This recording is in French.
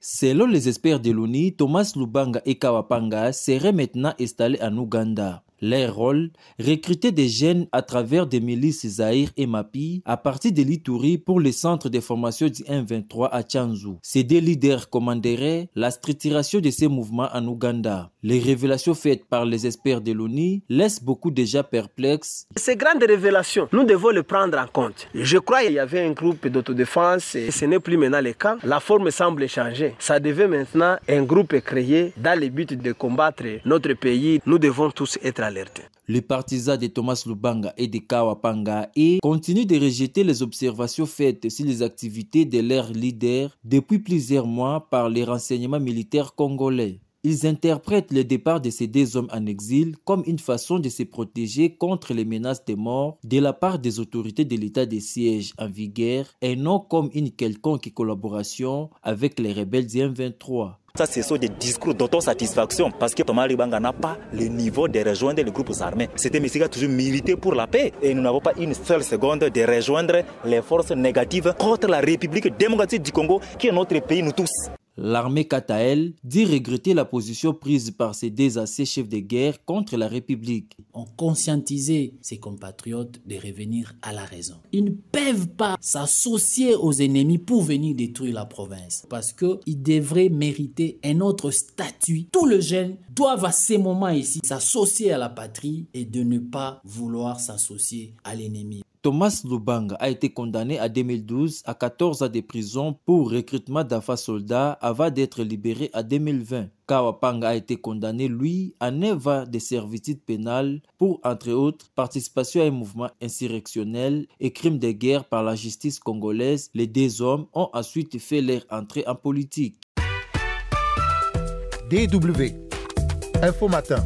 Selon les experts de l'ONU, Thomas Lubanga et Kawapanga seraient maintenant installés en Ouganda. Leur rôle, recruter des jeunes à travers des milices Zaïre et Mapi à partir de l'Ituri pour le centre de formation du M23 à Tchanzu. Ces deux leaders commanderaient la structuration de ces mouvements en Ouganda. Les révélations faites par les experts de l'ONU laissent beaucoup déjà perplexes. Ces grandes révélations, nous devons les prendre en compte. Je crois qu'il y avait un groupe d'autodéfense et ce n'est plus maintenant le cas. La forme semble changer. Ça devait maintenant un groupe créé dans le but de combattre notre pays. Nous devons tous être alertés. Les partisans de Thomas Lubanga et de Kawapanga continuent de rejeter les observations faites sur les activités de leurs leaders depuis plusieurs mois par les renseignements militaires congolais. Ils interprètent le départ de ces deux hommes en exil comme une façon de se protéger contre les menaces de mort de la part des autorités de l'état de siège en vigueur et non comme une quelconque collaboration avec les rebelles du M23. Ça, ce sont des discours d'autosatisfaction parce que Thomas Lubanga n'a pas le niveau de rejoindre les groupes armés. C'était Messi qui a toujours milité pour la paix et nous n'avons pas une seule seconde de rejoindre les forces négatives contre la République démocratique du Congo qui est notre pays, nous tous. L'armée quant à elle dit regretter la position prise par ces deux anciens chefs de guerre contre la République. On conscientisait ses compatriotes de revenir à la raison. Ils ne peuvent pas s'associer aux ennemis pour venir détruire la province parce qu'ils devraient mériter un autre statut. Tous les jeunes doivent à ces moments ici s'associer à la patrie et de ne pas vouloir s'associer à l'ennemi. Thomas Lubanga a été condamné en 2012 à 14 ans de prison pour recrutement d'enfants soldats avant d'être libéré en 2020. Kawapanga a été condamné, lui, à 9 ans de servitude pénale pour, entre autres, participation à un mouvement insurrectionnel et crimes de guerre par la justice congolaise. Les deux hommes ont ensuite fait leur entrée en politique. DW Info Matin.